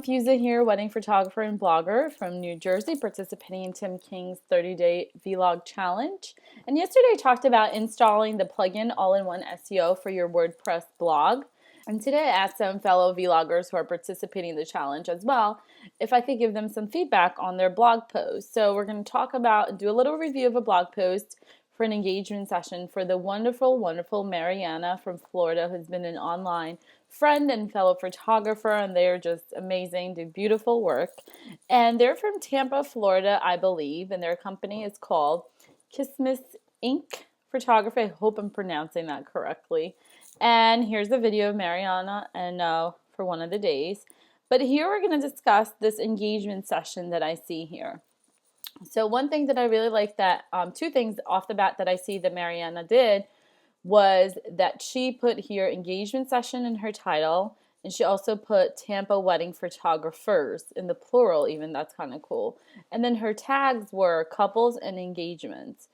everyone, Fusa here, wedding photographer and blogger from New Jersey, participating in Tim King's 30-day vlog challenge. And yesterday I talked about installing the plugin all-in-one SEO for your WordPress blog. And today I asked some fellow vloggers who are participating in the challenge as well if I could give them some feedback on their blog post. So we're going to do a little review of a blog post for an engagement session for the wonderful, wonderful Mariana from Florida, who's been an online friend and fellow photographer, and they're just amazing, do beautiful work. And they're from Tampa, Florida, I believe, and their company is called Kismis Ink Photography. I hope I'm pronouncing that correctly. And here's the video of Mariana and for one of the days. But here we're going to discuss this engagement session that I see here. So one thing that I really like that, two things off the bat that I see that Mariana did was that she put here engagement session in her title, and she also put Tampa wedding photographers in the plural even. That's kind of cool. And then her tags were couples and engagements.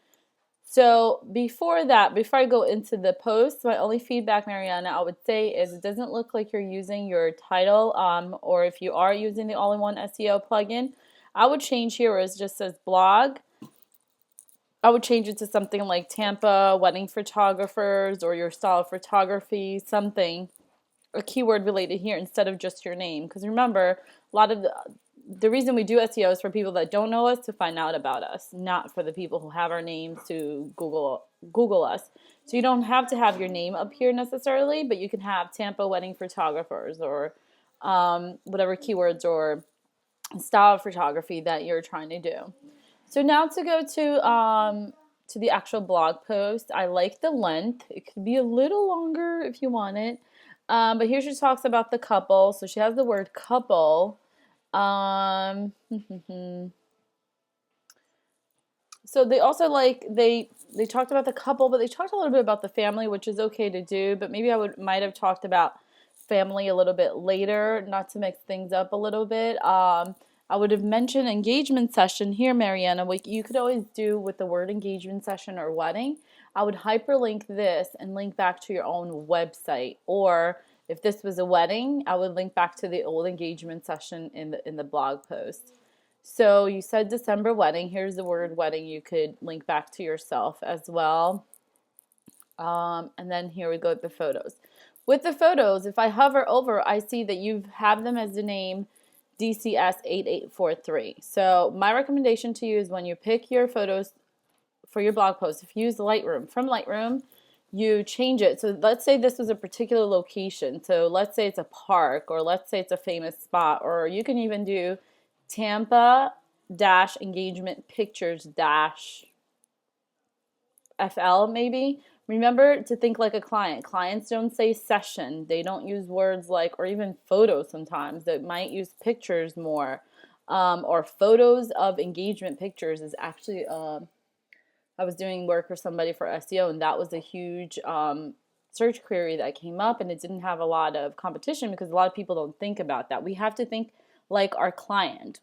So before I go into the post, my only feedback, Mariana, I would say is it doesn't look like you're using your title, or if you are using the all-in-one SEO plugin, I would change here where it just says blog. I would change it to something like Tampa wedding photographers or your style of photography, something, a keyword related here instead of just your name. Because remember, a lot of the reason we do SEO is for people that don't know us to find out about us, not for the people who have our names to Google us. So you don't have to have your name up here necessarily, but you can have Tampa wedding photographers or whatever keywords or style of photography that you're trying to do. So now to go to the actual blog post, I like the length. It could be a little longer if you want it. But here she talks about the couple. So she has the word couple. So they also they talked about the couple, but they talked a little bit about the family, which is okay to do. But maybe might have talked about family a little bit later, not to mix things up a little bit. I would have mentioned engagement session here, Mariana. What you could always do with the word engagement session or wedding, I would hyperlink this and link back to your own website. Or if this was a wedding, I would link back to the old engagement session in the blog post. So you said December wedding. Here's the word wedding. You could link back to yourself as well. And then here we go with the photos. With the photos, if I hover over, I see that you have them as the name DCS8843. So my recommendation to you is when you pick your photos for your blog post, if you use Lightroom, from Lightroom, you change it. So let's say this was a particular location. So let's say it's a park, or let's say it's a famous spot, or you can even do Tampa-engagement pictures-FL maybe. Remember to think like a client. Clients don't say session. They don't use words like, or even photos sometimes. They might use pictures more. Or photos of engagement pictures is actually, I was doing work for somebody for SEO, and that was a huge search query that came up, and it didn't have a lot of competition because a lot of people don't think about that. We have to think like our client.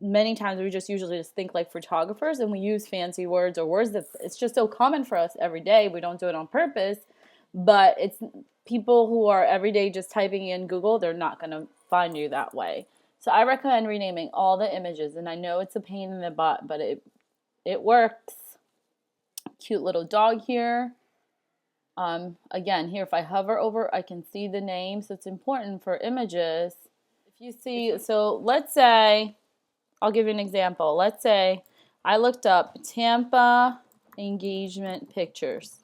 Many times we usually just think like photographers, and we use fancy words or words that it's just so common for us every day. We don't do it on purpose, but it's people who are every day just typing in Google, they're not going to find you that way. So I recommend renaming all the images, and I know it's a pain in the butt, but it works. Cute little dog here. Again, here if I hover over, I can see the name, so it's important for images. If you see, so let's say, I'll give you an example. Let's say I looked up Tampa engagement pictures.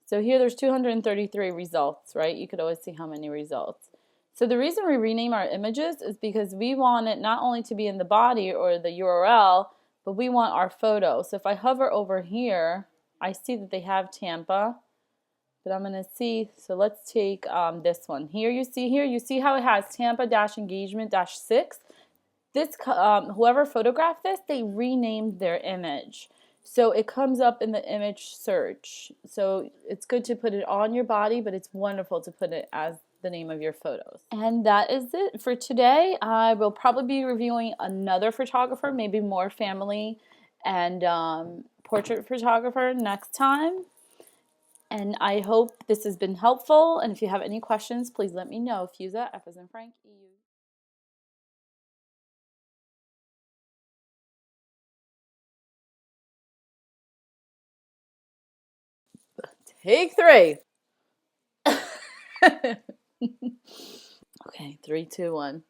So here there's 233 results, right? You could always see how many results. So the reason we rename our images is because we want it not only to be in the body or the URL, but we want our photo. So if I hover over here, I see that they have Tampa. But I'm going to see, so let's take this one. Here you see how it has Tampa-engagement-6. This, whoever photographed this, they renamed their image. So it comes up in the image search. So it's good to put it on your body, but it's wonderful to put it as the name of your photos. And that is it for today. I will probably be reviewing another photographer, maybe more family and portrait photographer next time. And I hope this has been helpful. And if you have any questions, please let me know. Fusa, F as in Frank, EU. Take 3. Okay, 3, 2, 1.